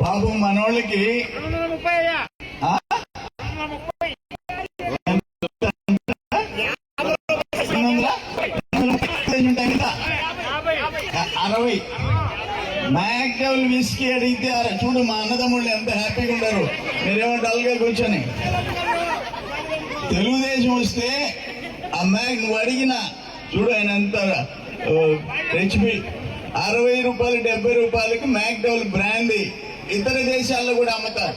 పాపం మనోళ్ళకి అరవై మ్యాక్డెవల్ విస్కీ అడిగితే చూడు మా అన్నదమ్ముళ్ళు ఎంత హ్యాపీగా ఉన్నారు. మీరేమో డల్ గా కూర్చొని. తెలుగుదేశం వస్తే ఆ నువ్వు అడిగిన చూడు ఆయన ఎంత హెచ్పి 60 రూపాయలు 70 రూపాయలకి మ్యాక్డెవల్ బ్రాండ్ ఇతర దేశాల్లో కూడా అమ్ముతారు.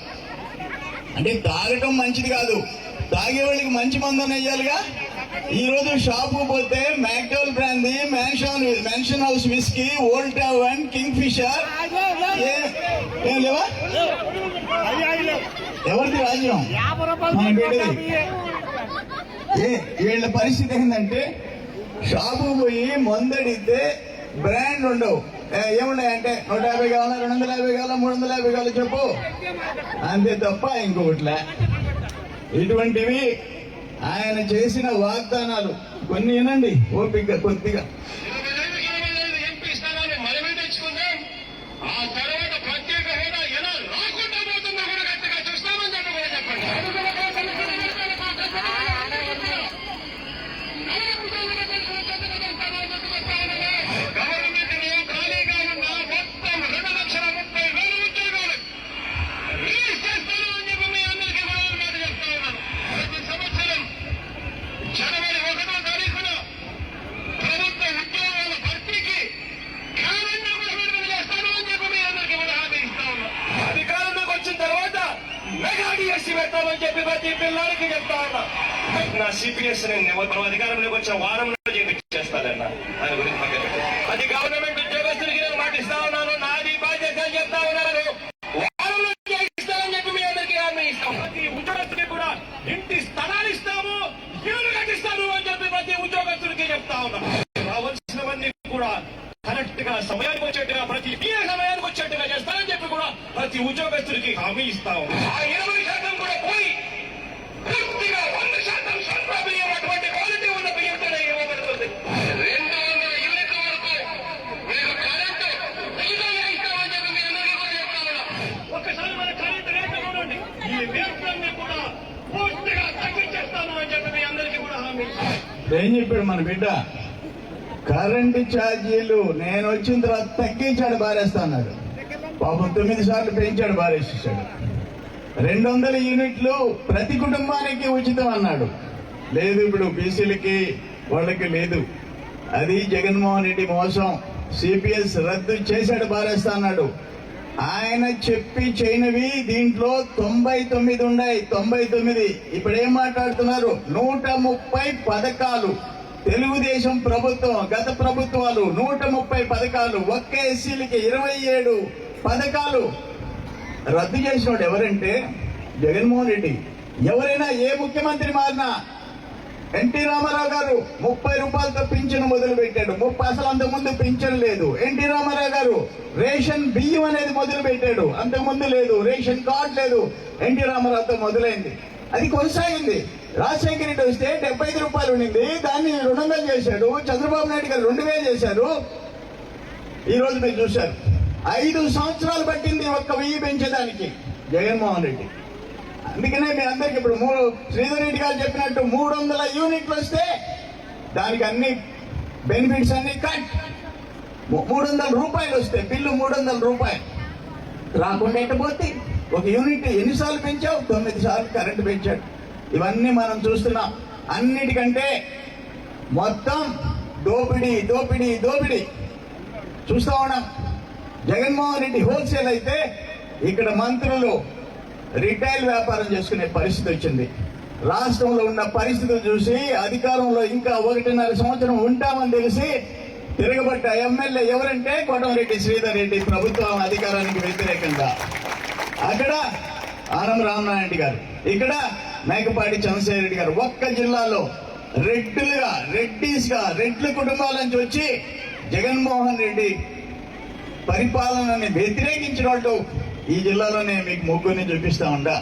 అంటే తాగటం మంచిది కాదు, తాగేవాళ్ళకి మంచి మందుని వేయాలిగా. ఈ రోజు షాపు పోతే McDowell brand Mansion House whisky, Old Town, King ఏం లేవా? ఎవరిది రాజ్యం? వీళ్ళ పరిస్థితి ఏంటంటే షాపు పోయి మందడితే బ్రాండ్ ఉండవు. ఏమున్నాయంటే 150 కావాలా, 250 కావాలా, 350 కావాలా చెప్పు, అంతే తప్ప ఇంకొకట్లే. ఇటువంటివి ఆయన చేసిన వాగ్దానాలు కొన్ని వినండి ఓపిక కొద్దిగా. పెడతామని చెప్పి ప్రతి పిల్లలకి చెప్తా ఉన్నా. నా సిపిఎస్ నేను అధికారంలోకి వచ్చిన వారంలో చేస్తానన్నా. దాని గురించి అది గవర్నమెంట్ ఉద్యోగస్తులకి నేను మాటిస్తా ఉన్నాను. నాది బాధ్యత చెప్తా ఉన్నాను. వారంలో ఇస్తానని చెప్పి మీ అందరికీ హామీ ఇస్తాం. ప్రతి ఉద్యోగస్తులకి కూడా ఇంటి స్థలాలు ఇస్తాము, ఇల్లు కట్టిస్తాను అని చెప్పి ప్రతి ఉద్యోగస్తులకి చెప్తా ఉన్నాం. రావాల్సినవన్నీ కూడా కరెక్ట్ గా సమయానికి వచ్చేట్టుగా, ప్రతి సమయానికి వచ్చేట్టుగా చేస్తానని చెప్పి కూడా ప్రతి ఉద్యోగస్తులకి హామీ ఇస్తా ఉన్నాం. ఆ 20% కూడా పోయి పూర్తిగా 100% సొంత బియ్యం, అటువంటి క్వాలిటీ ఉన్న బియ్యంతోనే ఇవ్వబడుతుంది. 200 యూనిట్ల వరకు మీరు కరెంటు ఉచితంగా ఇస్తామని చెప్పి మీ అందరికీ కూడా చెప్తా ఉన్నాం. ఒక్కసారి మన కరెంటు రేట్లు చూడండి. ఈ రేట్లన్నీ కూడా పూర్తిగా తగ్గించేస్తాను అని చెప్పి మీ అందరికీ కూడా హామీ. ఏం చెప్పాడు మన బిడ్డ? కరెంటు ఛార్జీలు నేను వచ్చిన తర్వాత తగ్గించాడు, బారేస్తా అన్నాడు. పాపం 9 సార్లు పెంచాడు, బారేసేసాడు. 200 యూనిట్లు ప్రతి కుటుంబానికి ఉచితం అన్నాడు. లేదు, ఇప్పుడు బీసీలకి వాళ్ళకి లేదు. అది జగన్మోహన్ రెడ్డి మోసం. సిపిఎస్ రద్దు చేశాడు, బారేస్తా అన్నాడు. ఆయన చెప్పి చేయనివి దీంట్లో 99 ఉన్నాయి. 99 ఇప్పుడు ఏం మాట్లాడుతున్నారు? 130 పథకాలు తెలుగుదేశం ప్రభుత్వం, గత ప్రభుత్వాలు 130 పథకాలు, ఒక్క ఎస్సీలకి 27 పథకాలు రద్దు చేసినోడు ఎవరంటే జగన్మోహన్ రెడ్డి. ఎవరైనా ఏ ముఖ్యమంత్రి మారినా ఎన్టీ రామారావు గారు 30 రూపాయలతో పింఛను మొదలు పెట్టాడు. 30 అసలు అంతకుముందు పింఛను లేదు. ఎన్టీ రామారావు గారు రేషన్ బియ్యం అనేది మొదలు పెట్టాడు, అంతకుముందు లేదు. రేషన్ కార్డు లేదు, ఎన్టీ రామారావుతో మొదలైంది. అది కొనసాగింది. రాజశేఖర రెడ్డి వస్తే 75 రూపాయలు ఉండింది, దాన్ని 200 చేశాడు. చంద్రబాబు నాయుడు గారు 2000 చేశారు. ఈ రోజు మీరు చూశారు 5 సంవత్సరాలు పట్టింది ఒక్క 1000 పెంచేదానికి జగన్మోహన్ రెడ్డి. అందుకనే మీ అందరికి ఇప్పుడు శ్రీధర్ రెడ్డి గారు చెప్పినట్టు 300 యూనిట్లు వస్తే దానికి అన్ని బెనిఫిట్స్ అన్ని కట్. 300 రూపాయలు వస్తే బిల్లు 300 రూపాయలు రాకుండా ఎట్టబోతే ఒక యూనిట్ ఎన్నిసార్లు పెంచావు? 9 సార్లు కరెంటు పెంచాడు. ఇవన్నీ మనం చూస్తున్నాం. అన్నిటికంటే మొత్తం దోపిడీ దోపిడీ దోపిడీ చూస్తా ఉన్నాం. జగన్మోహన్ రెడ్డి హోల్సేల్ అయితే ఇక్కడ మంత్రులు రిటైల్ వ్యాపారం చేసుకునే పరిస్థితి వచ్చింది. రాష్ట్రంలో ఉన్న పరిస్థితులు చూసి అధికారంలో ఇంకా 1.5 సంవత్సరం ఉంటామని తెలిసి తిరగబడ్డ ఎమ్మెల్యే ఎవరంటే కోటమిరెడ్డి శ్రీధర్ రెడ్డి ప్రభుత్వం అధికారానికి వ్యతిరేకంగా. అక్కడ ఆనం రామనారాయణ గారు, ఇక్కడ మేకపాటి చంద్రశేఖర రెడ్డి గారు. ఒక్క జిల్లాలో రెడ్ల కుటుంబాల నుంచి వచ్చి జగన్మోహన్ రెడ్డి పరిపాలనని వ్యతిరేకించిన వాళ్ళు ఈ జిల్లాలోనే మీకు ముగ్గురిని చూపిస్తా ఉంటా.